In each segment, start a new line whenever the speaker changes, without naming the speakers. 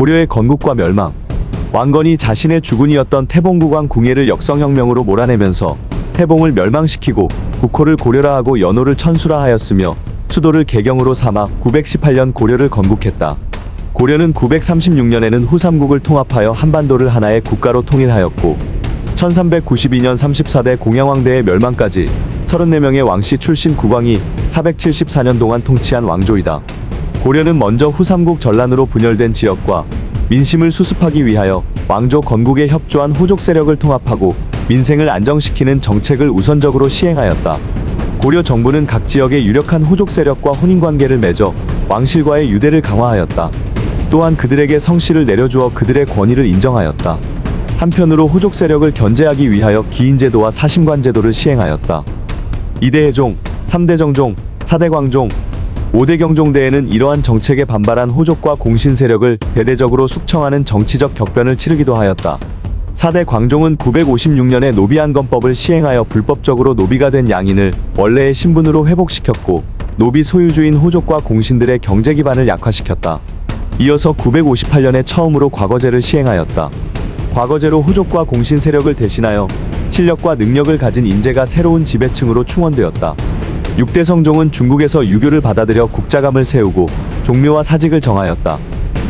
고려의 건국과 멸망. 왕건이 자신의 주군이었던 태봉국왕 궁예를 역성혁명으로 몰아내면서 태봉을 멸망시키고 국호를 고려라하고 연호를 천수라하였으며 수도를 개경으로 삼아 918년 고려를 건국했다. 고려는 936년에는 후삼국을 통합하여 한반도를 하나의 국가로 통일하였고 1392년 34대 공양왕대의 멸망까지 34명의 왕씨 출신 국왕이 474년 동안 통치한 왕조이다. 고려는 먼저 후삼국 전란으로 분열된 지역과 민심을 수습하기 위하여 왕조 건국에 협조한 호족 세력을 통합하고 민생을 안정시키는 정책을 우선적으로 시행하였다. 고려 정부는 각 지역의 유력한 호족 세력과 혼인관계를 맺어 왕실과의 유대를 강화하였다. 또한 그들에게 성씨를 내려주어 그들의 권위를 인정하였다. 한편으로 호족 세력을 견제하기 위하여 기인제도와 사심관제도를 시행하였다. 2대 해종, 3대 정종, 4대 광종, 5대 경종대에는 이러한 정책에 반발한 호족과 공신 세력을 대대적으로 숙청하는 정치적 격변을 치르기도 하였다. 4대 광종은 956년에 노비안건법을 시행하여 불법적으로 노비가 된 양인을 원래의 신분으로 회복시켰고 노비 소유주인 호족과 공신들의 경제 기반을 약화시켰다. 이어서 958년에 처음으로 과거제를 시행하였다. 과거제로 호족과 공신 세력을 대신하여 실력과 능력을 가진 인재가 새로운 지배층으로 충원되었다. 6대 성종은 중국에서 유교를 받아들여 국자감을 세우고 종묘와 사직을 정하였다.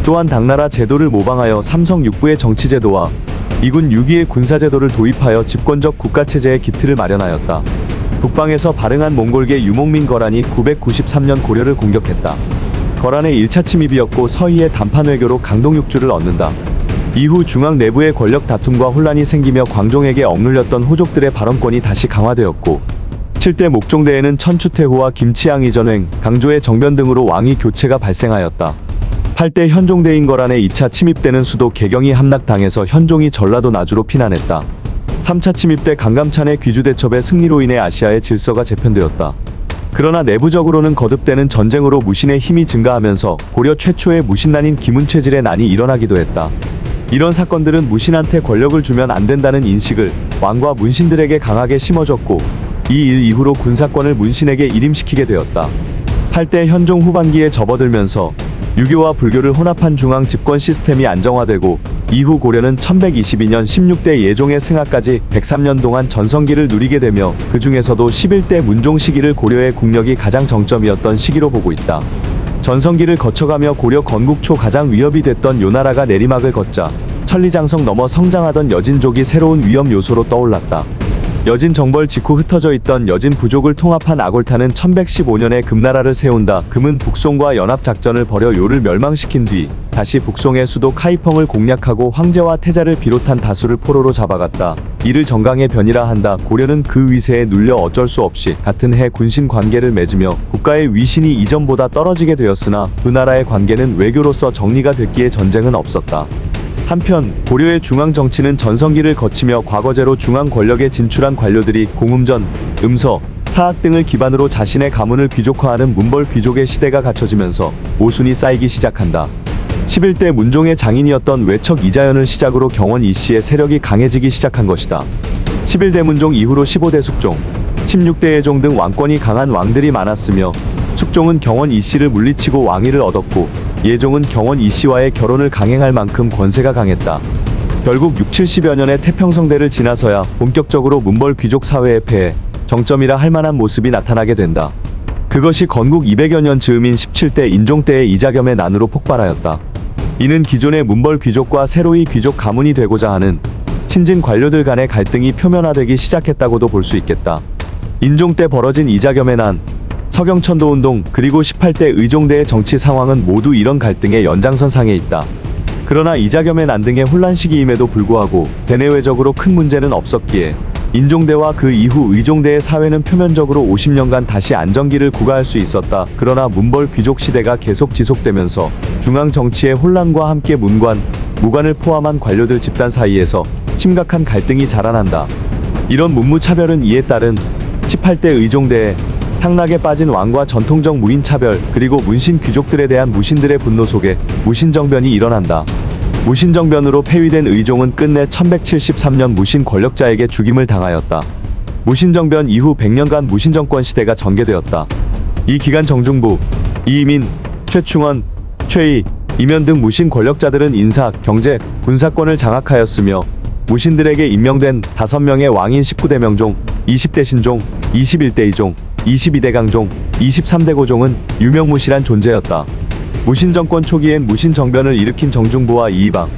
또한 당나라 제도를 모방하여 삼성 6부의 정치제도와 이군 6위의 군사제도를 도입하여 집권적 국가체제의 기틀을 마련하였다. 북방에서 발흥한 몽골계 유목민 거란이 993년 고려를 공격했다. 거란의 1차 침입이었고 서희의 단판 외교로 강동육주를 얻는다. 이후 중앙 내부의 권력 다툼과 혼란이 생기며 광종에게 억눌렸던 호족들의 발언권이 다시 강화되었고 7대 목종대에는 천추태후와 김치양이 전횡, 강조의 정변 등으로 왕위 교체가 발생하였다. 8대 현종대인 거란의 2차 침입 때는 수도 개경이 함락당해서 현종이 전라도 나주로 피난했다. 3차 침입 때 강감찬의 귀주대첩의 승리로 인해 아시아의 질서가 재편되었다. 그러나 내부적으로는 거듭되는 전쟁으로 무신의 힘이 증가하면서 고려 최초의 무신난인 기문최질의 난이 일어나기도 했다. 이런 사건들은 무신한테 권력을 주면 안 된다는 인식을 왕과 문신들에게 강하게 심어줬고 이 일 이후로 군사권을 문신에게 일임시키게 되었다. 8대 현종 후반기에 접어들면서 유교와 불교를 혼합한 중앙 집권 시스템이 안정화되고 이후 고려는 1122년 16대 예종의 승하까지 103년 동안 전성기를 누리게 되며 그 중에서도 11대 문종 시기를 고려의 국력이 가장 정점이었던 시기로 보고 있다. 전성기를 거쳐가며 고려 건국 초 가장 위협이 됐던 요나라가 내리막을 걷자 천리장성 넘어 성장하던 여진족이 새로운 위험 요소로 떠올랐다. 여진 정벌 직후 흩어져 있던 여진 부족을 통합한 아골타는 1115년에 금나라를 세운다. 금은 북송과 연합작전을 벌여 요를 멸망시킨 뒤 다시 북송의 수도 카이펑을 공략하고 황제와 태자를 비롯한 다수를 포로로 잡아갔다. 이를 정강의 변이라 한다. 고려는 그 위세에 눌려 어쩔 수 없이 같은 해 군신 관계를 맺으며 국가의 위신이 이전보다 떨어지게 되었으나 두 나라의 관계는 외교로서 정리가 됐기에 전쟁은 없었다. 한편 고려의 중앙 정치는 전성기를 거치며 과거제로 중앙 권력에 진출한 관료들이 공음전, 음서, 사학 등을 기반으로 자신의 가문을 귀족화하는 문벌 귀족의 시대가 갖춰지면서 모순이 쌓이기 시작한다. 11대 문종의 장인이었던 외척 이자연을 시작으로 경원 이씨의 세력이 강해지기 시작한 것이다. 11대 문종 이후로 15대 숙종, 16대 예종 등 왕권이 강한 왕들이 많았으며 숙종은 경원 이씨를 물리치고 왕위를 얻었고 예종은 경원 이씨와의 결혼을 강행할 만큼 권세가 강했다. 결국 6, 70여 년의 태평성대를 지나서야 본격적으로 문벌 귀족 사회의 폐해, 정점이라 할 만한 모습이 나타나게 된다. 그것이 건국 200여 년 즈음인 17대 인종 때의 이자겸의 난으로 폭발하였다. 이는 기존의 문벌 귀족과 새로이 귀족 가문이 되고자 하는 신진 관료들 간의 갈등이 표면화되기 시작했다고도 볼 수 있겠다. 인종 때 벌어진 이자겸의 난, 서경천도운동 그리고 18대 의종대의 정치 상황은 모두 이런 갈등의 연장선상에 있다. 그러나 이자겸의 난등의 혼란 시기임에도 불구하고 대내외적으로 큰 문제는 없었기에 인종대와 그 이후 의종대의 사회는 표면적으로 50년간 다시 안정기를 구가할 수 있었다. 그러나 문벌 귀족 시대가 계속 지속되면서 중앙 정치의 혼란과 함께 문관, 무관을 포함한 관료들 집단 사이에서 심각한 갈등이 자라난다. 이런 문무차별은 이에 따른 18대 의종대의 탕락에 빠진 왕과 전통적 무인차별 그리고 문신 귀족들에 대한 무신들의 분노 속에 무신정변이 일어난다. 무신정변으로 폐위된 의종은 끝내 1173년 무신 권력자에게 죽임을 당하였다. 무신정변 이후 100년간 무신정권 시대가 전개되었다. 이 기간 정중부, 이이민, 최충원, 최희, 이면 등 무신 권력자들은 인사, 경제, 군사권을 장악하였으며 무신들에게 임명된 5명의 왕인 19대 명종, 20대 신종, 21대 이종, 22대 강종, 23대 고종은 유명무실한 존재였다. 무신 정권 초기엔 무신 정변을 일으킨 정중부와 이이방,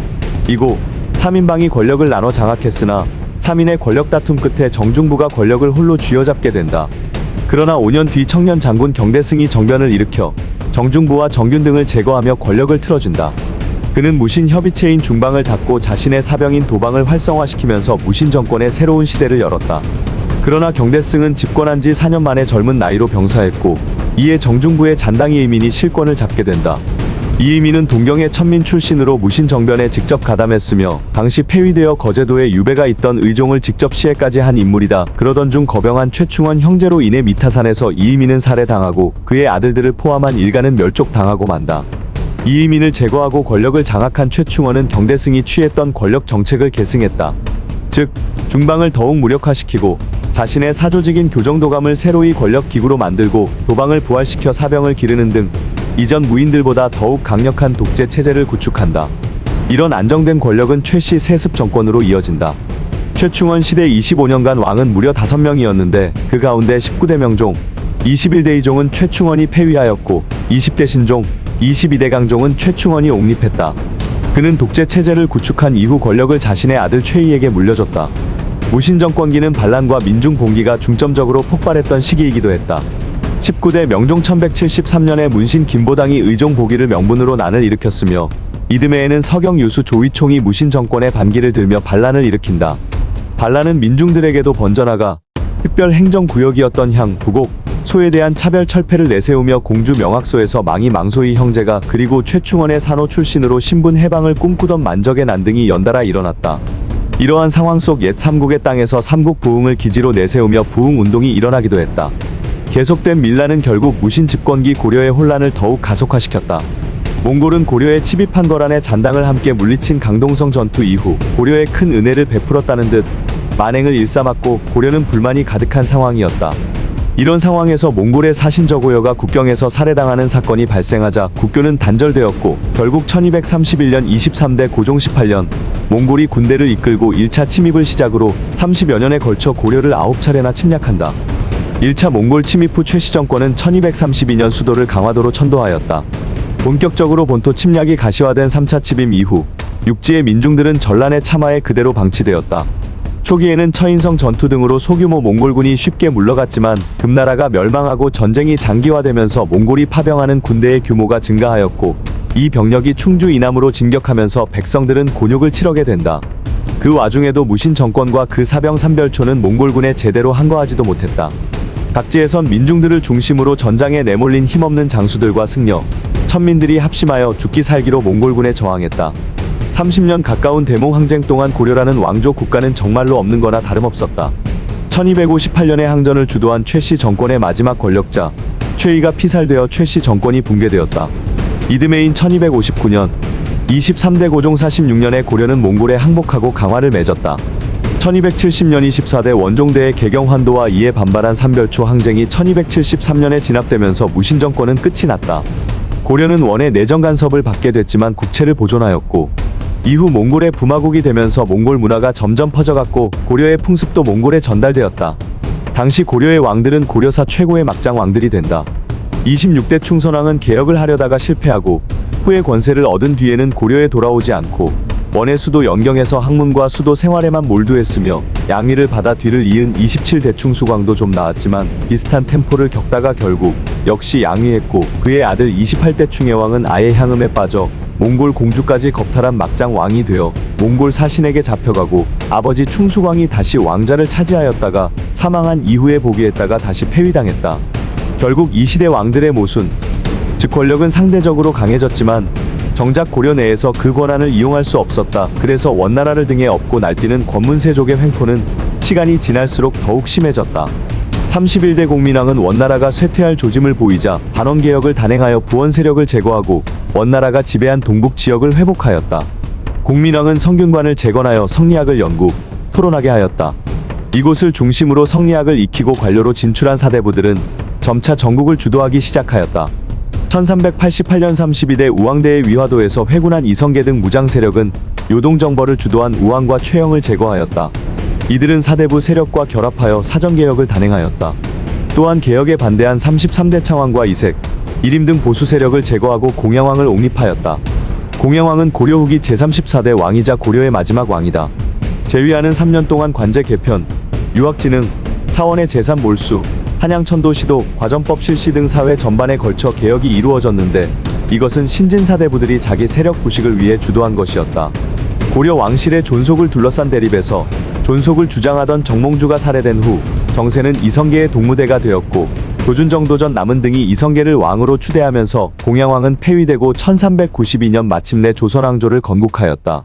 이고 3인방이 권력을 나눠 장악했으나 3인의 권력 다툼 끝에 정중부가 권력을 홀로 쥐어잡게 된다. 그러나 5년 뒤 청년 장군 경대승이 정변을 일으켜 정중부와 정균 등을 제거하며 권력을 틀어준다. 그는 무신 협의체인 중방을 닫고 자신의 사병인 도방을 활성화시키면서 무신 정권의 새로운 시대를 열었다. 그러나 경대승은 집권한 지 4년 만에 젊은 나이로 병사했고 이에 정중부의 잔당 이의민이 실권을 잡게 된다. 이의민은 동경의 천민 출신으로 무신 정변에 직접 가담했으며 당시 폐위되어 거제도에 유배가 있던 의종을 직접 시해까지 한 인물이다. 그러던 중 거병한 최충원 형제로 인해 미타산에서 이의민은 살해당하고 그의 아들들을 포함한 일가는 멸족당하고 만다. 이의민을 제거하고 권력을 장악한 최충원은 경대승이 취했던 권력 정책을 계승했다. 즉, 중방을 더욱 무력화시키고 자신의 사조직인 교정도감을 새로이 권력 기구로 만들고 도방을 부활시켜 사병을 기르는 등 이전 무인들보다 더욱 강력한 독재 체제를 구축한다. 이런 안정된 권력은 최씨 세습 정권으로 이어진다. 최충원 시대 25년간 왕은 무려 5명이었는데 그 가운데 19대 명종, 21대 이종은 최충원이 폐위하였고 20대 신종, 22대 강종은 최충원이 옹립했다. 그는 독재 체제를 구축한 이후 권력을 자신의 아들 최이에게 물려줬다. 무신 정권기는 반란과 민중 봉기가 중점적으로 폭발했던 시기이기도 했다. 19대 명종 1173년에 문신 김보당이 의종 보기를 명분으로 난을 일으켰으며 이듬해에는 서경 유수 조위총이 무신 정권의 반기를 들며 반란을 일으킨다. 반란은 민중들에게도 번져나가 특별 행정구역이었던 향, 부곡, 소에 대한 차별 철폐를 내세우며 공주 명학소에서 망이 망소이 형제가 그리고 최충원의 산호 출신으로 신분 해방을 꿈꾸던 만적의 난등이 연달아 일어났다. 이러한 상황 속 옛 삼국의 땅에서 삼국 부흥을 기지로 내세우며 부흥운동이 일어나기도 했다. 계속된 밀란은 결국 무신 집권기 고려의 혼란을 더욱 가속화시켰다. 몽골은 고려에 침입한 거란의 잔당을 함께 물리친 강동성 전투 이후 고려에 큰 은혜를 베풀었다는 듯 만행을 일삼았고 고려는 불만이 가득한 상황이었다. 이런 상황에서 몽골의 사신저고여가 국경에서 살해당하는 사건이 발생하자 국교는 단절되었고 결국 1231년 23대 고종 18년 몽골이 군대를 이끌고 1차 침입을 시작으로 30여 년에 걸쳐 고려를 9차례나 침략한다. 1차 몽골 침입 후 최씨 정권은 1232년 수도를 강화도로 천도하였다. 본격적으로 본토 침략이 가시화된 3차 침입 이후 육지의 민중들은 전란의 참화에 그대로 방치되었다. 초기에는 처인성 전투 등으로 소규모 몽골군이 쉽게 물러갔지만 금나라가 멸망하고 전쟁이 장기화되면서 몽골이 파병하는 군대의 규모가 증가하였고 이 병력이 충주 이남으로 진격하면서 백성들은 곤욕을 치르게 된다. 그 와중에도 무신 정권과 그 사병 삼별초는 몽골군에 제대로 항거하지도 못했다. 각지에선 민중들을 중심으로 전장에 내몰린 힘없는 장수들과 승려, 천민들이 합심하여 죽기 살기로 몽골군에 저항했다. 30년 가까운 대몽 항쟁 동안 고려라는 왕조 국가는 정말로 없는 거나 다름없었다. 1258년에 항전을 주도한 최씨 정권의 마지막 권력자 최이가 피살되어 최씨 정권이 붕괴되었다. 이듬해인 1259년 23대 고종 46년에 고려는 몽골에 항복하고 강화를 맺었다. 1270년 24대 원종대의 개경환도와 이에 반발한 삼별초 항쟁이 1273년에 진압되면서 무신 정권은 끝이 났다. 고려는 원의 내정 간섭을 받게 됐지만 국채를 보존하였고 이후 몽골의 부마국이 되면서 몽골 문화가 점점 퍼져갔고 고려의 풍습도 몽골에 전달되었다. 당시 고려의 왕들은 고려사 최고의 막장 왕들이 된다. 26대 충선왕은 개혁을 하려다가 실패하고 후에 권세를 얻은 뒤에는 고려에 돌아오지 않고 원의 수도 영경에서 학문과 수도 생활에만 몰두했으며 양위를 받아 뒤를 이은 27대 충수광도 좀 나았지만 비슷한 템포를 겪다가 결국 역시 양위했고 그의 아들 28대 충해왕은 아예 향음에 빠져 몽골 공주까지 겁탈한 막장 왕이 되어 몽골 사신에게 잡혀가고 아버지 충수광이 다시 왕자를 차지하였다가 사망한 이후에 복위했다가 다시 폐위당했다. 결국 이 시대 왕들의 모순, 즉 권력은 상대적으로 강해졌지만 정작 고려 내에서 그 권한을 이용할 수 없었다. 그래서 원나라를 등에 업고 날뛰는 권문세족의 횡포는 시간이 지날수록 더욱 심해졌다. 31대 공민왕은 원나라가 쇠퇴할 조짐을 보이자 반원개혁을 단행하여 부원 세력을 제거하고 원나라가 지배한 동북 지역을 회복하였다. 공민왕은 성균관을 재건하여 성리학을 연구, 토론하게 하였다. 이곳을 중심으로 성리학을 익히고 관료로 진출한 사대부들은 점차 전국을 주도하기 시작하였다. 1388년 32대 우왕대의 위화도에서 회군한 이성계 등 무장 세력은 요동정벌을 주도한 우왕과 최영을 제거하였다. 이들은 사대부 세력과 결합하여 사정개혁을 단행하였다. 또한 개혁에 반대한 33대 창왕과 이색, 이림 등 보수 세력을 제거하고 공양왕을 옹립하였다. 공양왕은 고려 후기 제34대 왕이자 고려의 마지막 왕이다. 재위하는 3년 동안 관제 개편, 유학진흥, 사원의 재산 몰수, 한양천도 시도, 과전법 실시 등 사회 전반에 걸쳐 개혁이 이루어졌는데 이것은 신진사대부들이 자기 세력 부식을 위해 주도한 것이었다. 고려 왕실의 존속을 둘러싼 대립에서 존속을 주장하던 정몽주가 살해된 후 정세는 이성계의 동무대가 되었고 조준정도전 남은 등이 이성계를 왕으로 추대하면서 공양왕은 폐위되고 1392년 마침내 조선왕조를 건국하였다.